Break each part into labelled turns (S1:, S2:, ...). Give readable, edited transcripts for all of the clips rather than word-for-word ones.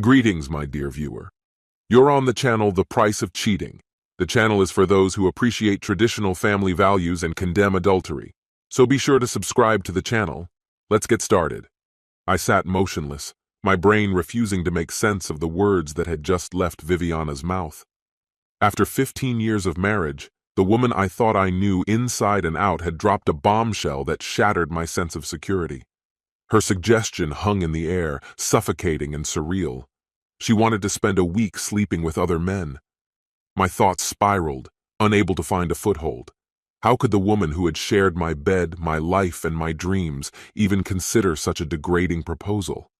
S1: Greetings, my dear viewer. You're on the channel The Price of Cheating. The channel is for those who appreciate traditional family values and condemn adultery. So be sure to subscribe to the channel. Let's get started. I sat motionless, my brain refusing to make sense of the words that had just left Viviana's mouth. After 15 years of marriage, the woman I thought I knew inside and out had dropped a bombshell that shattered my sense of security. Her suggestion hung in the air, suffocating and surreal. She wanted to spend a week sleeping with other men. My thoughts spiraled, unable to find a foothold. How could the woman who had shared my bed, my life, and my dreams even consider such a degrading proposal?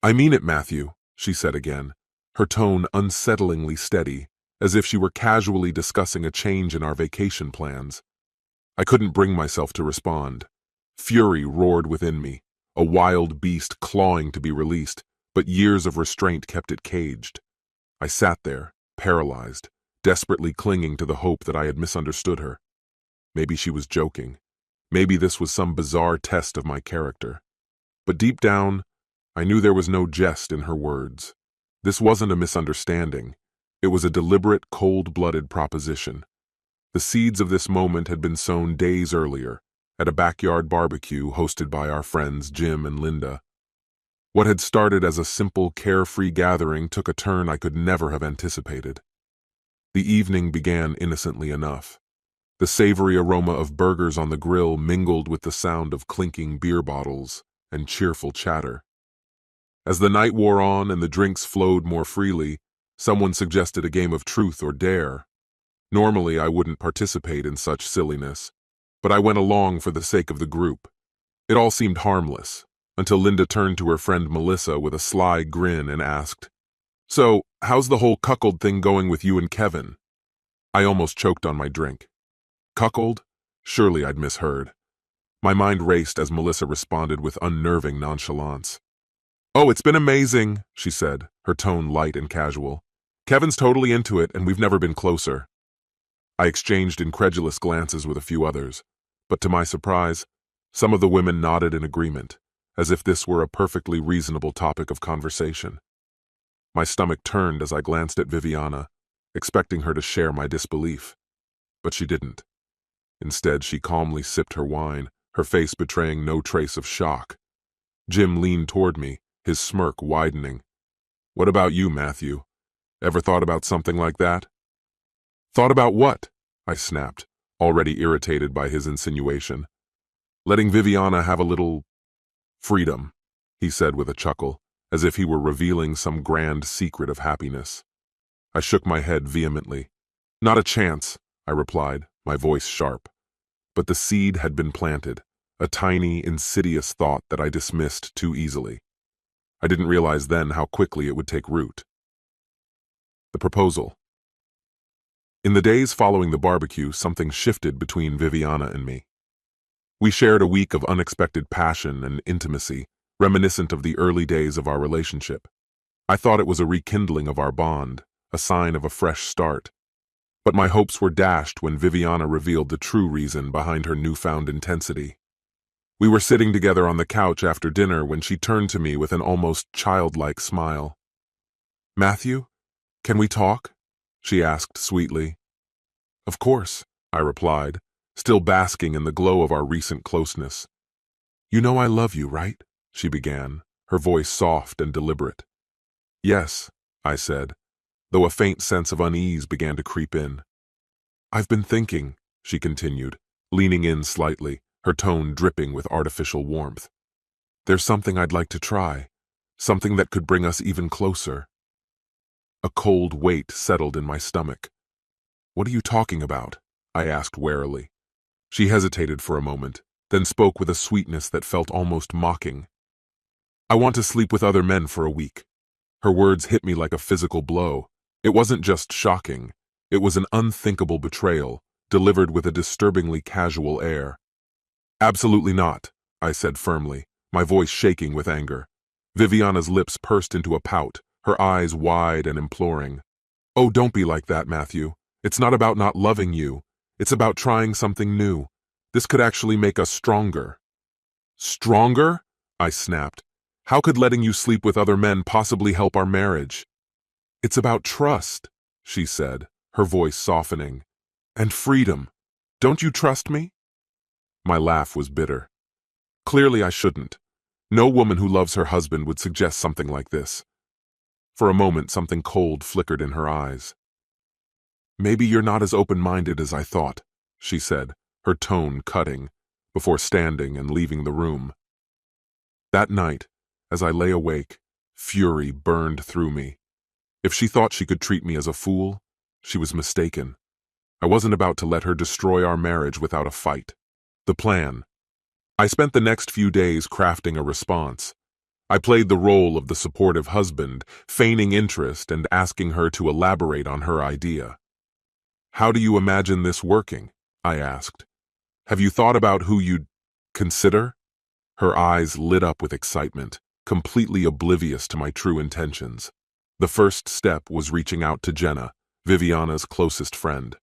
S1: "I mean it, Matthew," she said again, her tone unsettlingly steady, as if she were casually discussing a change in our vacation plans. I couldn't bring myself to respond. Fury roared within me, a wild beast clawing to be released, but years of restraint kept it caged. I sat there, paralyzed, desperately clinging to the hope that I had misunderstood her. Maybe she was joking. Maybe this was some bizarre test of my character. But deep down, I knew there was no jest in her words. This wasn't a misunderstanding. It was a deliberate, cold-blooded proposition. The seeds of this moment had been sown days earlier, at a backyard barbecue hosted by our friends Jim and Linda. What had started as a simple, carefree gathering took a turn I could never have anticipated. The evening began innocently enough. The savory aroma of burgers on the grill mingled with the sound of clinking beer bottles and cheerful chatter. As the night wore on and the drinks flowed more freely, someone suggested a game of truth or dare. Normally, I wouldn't participate in such silliness, but I went along for the sake of the group. It all seemed harmless, until Linda turned to her friend Melissa with a sly grin and asked, "So, how's the whole cuckold thing going with you and Kevin?" I almost choked on my drink. Cuckold? Surely I'd misheard. My mind raced as Melissa responded with unnerving nonchalance. "Oh, it's been amazing," she said, her tone light and casual. "Kevin's totally into it, and we've never been closer." I exchanged incredulous glances with a few others, but to my surprise, some of the women nodded in agreement, as if this were a perfectly reasonable topic of conversation. My stomach turned as I glanced at Viviana, expecting her to share my disbelief. But she didn't. Instead, she calmly sipped her wine, her face betraying no trace of shock. Jim leaned toward me, his smirk widening. "What about you, Matthew? Ever thought about something like that?" "Thought about what?" I snapped, already irritated by his insinuation. "Letting Viviana have a little freedom," he said with a chuckle, as if he were revealing some grand secret of happiness. I shook my head vehemently. "Not a chance," I replied, my voice sharp. But the seed had been planted, a tiny, insidious thought that I dismissed too easily. I didn't realize then how quickly it would take root. The proposal. In the days following the barbecue, something shifted between Viviana and me. We shared a week of unexpected passion and intimacy, reminiscent of the early days of our relationship. I thought it was a rekindling of our bond, a sign of a fresh start. But my hopes were dashed when Viviana revealed the true reason behind her newfound intensity. We were sitting together on the couch after dinner when she turned to me with an almost childlike smile. "Matthew, can we talk?" she asked sweetly. "Of course," I replied, still basking in the glow of our recent closeness. "You know I love you, right?" she began, her voice soft and deliberate. "Yes," I said, though a faint sense of unease began to creep in. "I've been thinking," she continued, leaning in slightly, her tone dripping with artificial warmth. "There's something I'd like to try, something that could bring us even closer." A cold weight settled in my stomach. "What are you talking about?" I asked warily. She hesitated for a moment, then spoke with a sweetness that felt almost mocking. "I want to sleep with other men for a week." Her words hit me like a physical blow. It wasn't just shocking. It was an unthinkable betrayal, delivered with a disturbingly casual air. "Absolutely not," I said firmly, my voice shaking with anger. Viviana's lips pursed into a pout, her eyes wide and imploring. "Oh, don't be like that, Matthew. It's not about not loving you. It's about trying something new. This could actually make us stronger." "Stronger?" I snapped. How could letting you sleep with other men possibly help our marriage? It's about trust, she said, her voice softening. And freedom. Don't you trust me? My laugh was bitter. Clearly I shouldn't. No woman who loves her husband would suggest something like this. For a moment, something cold flickered in her eyes. Maybe you're not as open-minded as I thought, she said, her tone cutting, before standing and leaving the room. That night, as I lay awake, fury burned through me. If she thought she could treat me as a fool, she was mistaken. I wasn't about to let her destroy our marriage without a fight. The plan. I spent the next few days crafting a response. I played the role of the supportive husband, feigning interest and asking her to elaborate on her idea. How do you imagine this working? I asked. Have you thought about who you'd consider? Her eyes lit up with excitement, completely oblivious to my true intentions. The first step was reaching out to Jenna, Viviana's closest friend.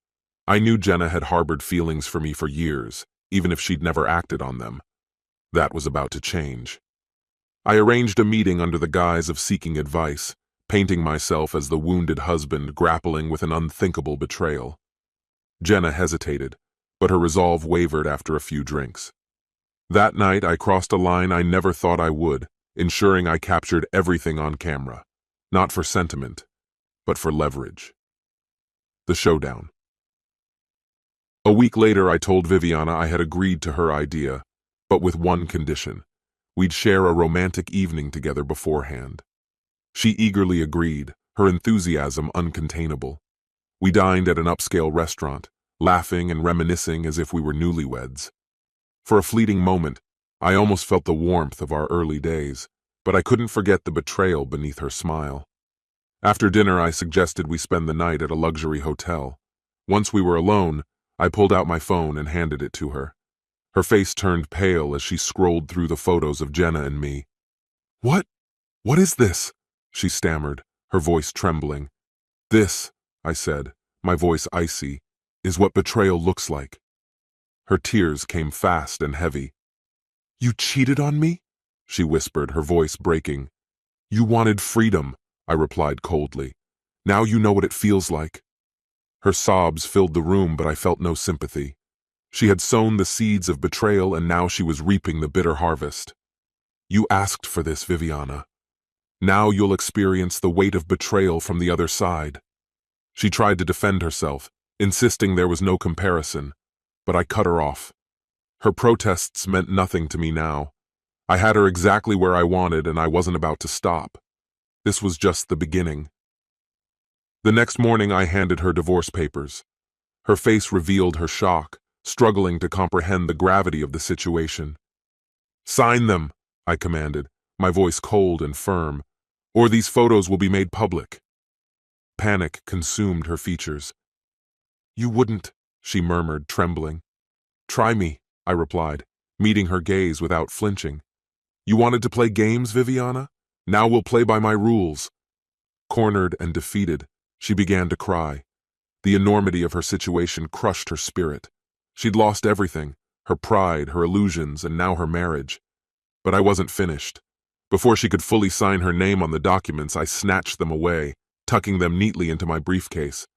S1: I knew Jenna had harbored feelings for me for years, even if she'd never acted on them. That was about to change. I arranged a meeting under the guise of seeking advice, painting myself as the wounded husband grappling with an unthinkable betrayal. Jenna hesitated, but her resolve wavered after a few drinks. That night, I crossed a line I never thought I would, ensuring I captured everything on camera, not for sentiment, but for leverage. The showdown. A week later, I told Viviana I had agreed to her idea, but with one condition. We'd share a romantic evening together beforehand. She eagerly agreed, her enthusiasm uncontainable. We dined at an upscale restaurant, laughing and reminiscing as if we were newlyweds. For a fleeting moment, I almost felt the warmth of our early days, but I couldn't forget the betrayal beneath her smile. After dinner, I suggested we spend the night at a luxury hotel. Once we were alone, I pulled out my phone and handed it to her. Her face turned pale as she scrolled through the photos of Jenna and me. What is this? She stammered, her voice trembling. This, I said, my voice icy, is what betrayal looks like. Her tears came fast and heavy. You cheated on me? She whispered, her voice breaking. You wanted freedom, I replied coldly. Now you know what it feels like. Her sobs filled the room, but I felt no sympathy. She had sown the seeds of betrayal, and now she was reaping the bitter harvest. You asked for this, Viviana. Now you'll experience the weight of betrayal from the other side. She tried to defend herself, insisting there was no comparison, but I cut her off. Her protests meant nothing to me now. I had her exactly where I wanted, and I wasn't about to stop. This was just the beginning. The next morning, I handed her divorce papers. Her face revealed her shock, struggling to comprehend the gravity of the situation. Sign them, I commanded, my voice cold and firm, or these photos will be made public. Panic consumed her features. You wouldn't, she murmured, trembling. Try me, I replied, meeting her gaze without flinching. You wanted to play games, Viviana? Now we'll play by my rules. Cornered and defeated, she began to cry. The enormity of her situation crushed her spirit. She'd lost everything, her pride, her illusions, and now her marriage. But I wasn't finished. Before she could fully sign her name on the documents, I snatched them away, tucking them neatly into my briefcase.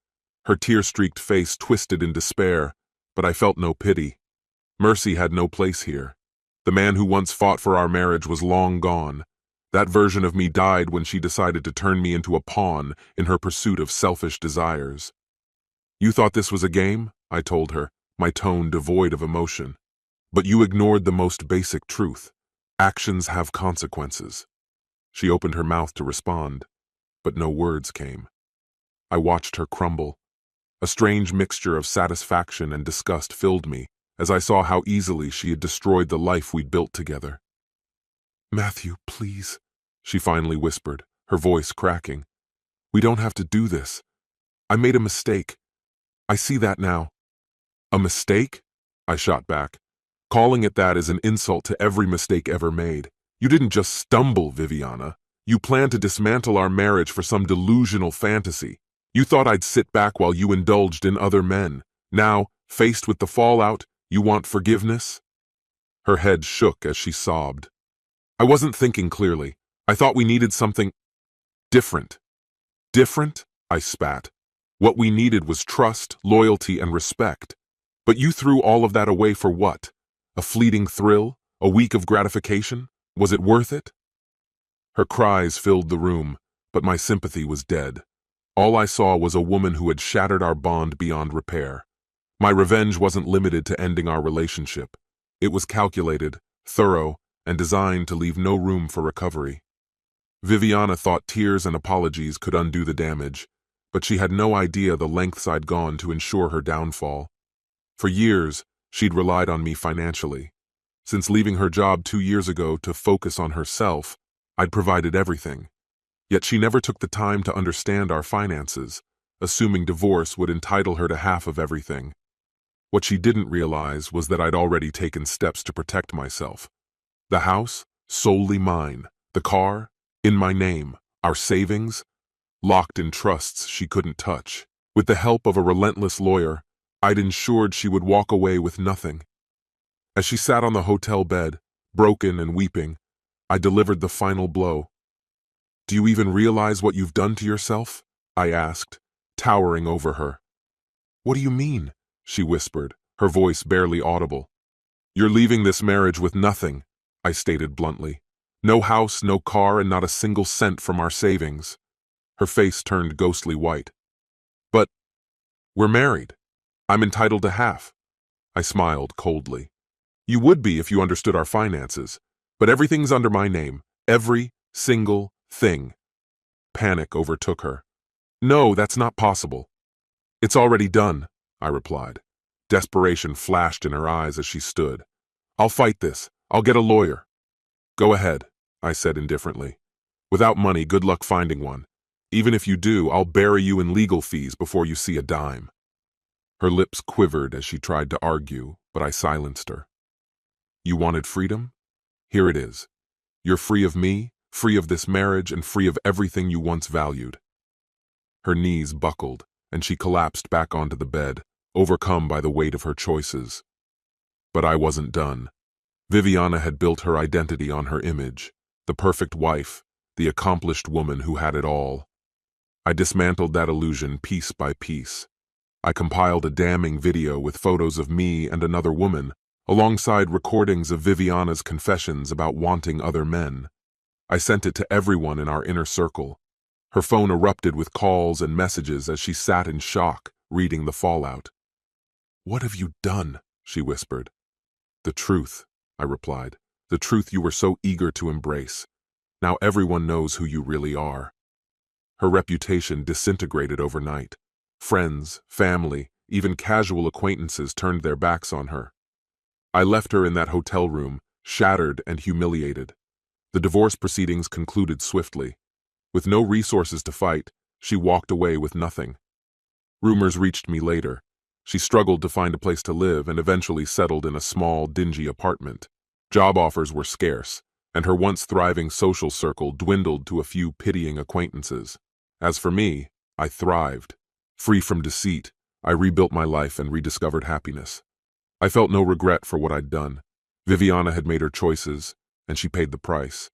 S1: Her tear-streaked face twisted in despair, but I felt no pity. Mercy had no place here. The man who once fought for our marriage was long gone. That version of me died when she decided to turn me into a pawn in her pursuit of selfish desires. You thought this was a game? I told her, my tone devoid of emotion. But you ignored the most basic truth. Actions have consequences. She opened her mouth to respond, but no words came. I watched her crumble. A strange mixture of satisfaction and disgust filled me as I saw how easily she had destroyed the life we'd built together. Matthew, please, she finally whispered, her voice cracking. We don't have to do this. I made a mistake. I see that now. A mistake? I shot back. Calling it that is an insult to every mistake ever made. You didn't just stumble, Viviana. You planned to dismantle our marriage for some delusional fantasy. You thought I'd sit back while you indulged in other men. Now, faced with the fallout, you want forgiveness? Her head shook as she sobbed. I wasn't thinking clearly. I thought we needed something different. Different? I spat. What we needed was trust, loyalty, and respect. But you threw all of that away for what? A fleeting thrill? A week of gratification? Was it worth it? Her cries filled the room, but my sympathy was dead. All I saw was a woman who had shattered our bond beyond repair. My revenge wasn't limited to ending our relationship. It was calculated, thorough, and designed to leave no room for recovery. Viviana thought tears and apologies could undo the damage, but she had no idea the lengths I'd gone to ensure her downfall. For years, she'd relied on me financially. Since leaving her job 2 years ago to focus on herself, I'd provided everything. Yet she never took the time to understand our finances, assuming divorce would entitle her to half of everything. What she didn't realize was that I'd already taken steps to protect myself. The house, solely mine. The car, in my name. Our savings, locked in trusts she couldn't touch. With the help of a relentless lawyer, I'd ensured she would walk away with nothing. As she sat on the hotel bed, broken and weeping, I delivered the final blow. "Do you even realize what you've done to yourself?" I asked, towering over her. "What do you mean?" she whispered, her voice barely audible. "You're leaving this marriage with nothing," I stated bluntly. "No house, no car, and not a single cent from our savings." Her face turned ghostly white. "But we're married. I'm entitled to half." I smiled coldly. "You would be if you understood our finances, but everything's under my name. Every single thing." Panic overtook her. "No, that's not possible." "It's already done," I replied. Desperation flashed in her eyes as she stood. "I'll fight this. I'll get a lawyer." "Go ahead," I said indifferently. "Without money, good luck finding one. Even if you do, I'll bury you in legal fees before you see a dime." Her lips quivered as she tried to argue, but I silenced her. "You wanted freedom? Here it is. You're free of me, free of this marriage, and free of everything you once valued." Her knees buckled, and she collapsed back onto the bed, overcome by the weight of her choices. But I wasn't done. Viviana had built her identity on her image, the perfect wife, the accomplished woman who had it all. I dismantled that illusion piece by piece. I compiled a damning video with photos of me and another woman, alongside recordings of Viviana's confessions about wanting other men. I sent it to everyone in our inner circle. Her phone erupted with calls and messages as she sat in shock, reading the fallout. "What have you done?" she whispered. "The truth," I replied. "The truth you were so eager to embrace. Now everyone knows who you really are." Her reputation disintegrated overnight. Friends, family, even casual acquaintances turned their backs on her. I left her in that hotel room, shattered and humiliated. The divorce proceedings concluded swiftly. With no resources to fight, she walked away with nothing. Rumors reached me later. She struggled to find a place to live and eventually settled in a small, dingy apartment. Job offers were scarce, and her once thriving social circle dwindled to a few pitying acquaintances. As for me, I thrived. Free from deceit, I rebuilt my life and rediscovered happiness. I felt no regret for what I'd done. Viviana had made her choices, and she paid the price.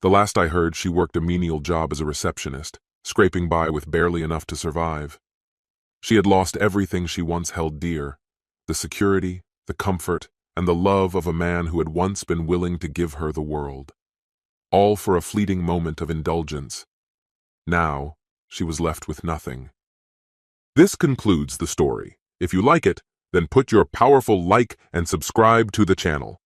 S1: The last I heard, she worked a menial job as a receptionist, scraping by with barely enough to survive. She had lost everything she once held dear: the security, the comfort, and the love of a man who had once been willing to give her the world. All for a fleeting moment of indulgence. Now, she was left with nothing. This concludes the story. If you like it, then put your powerful like and subscribe to the channel.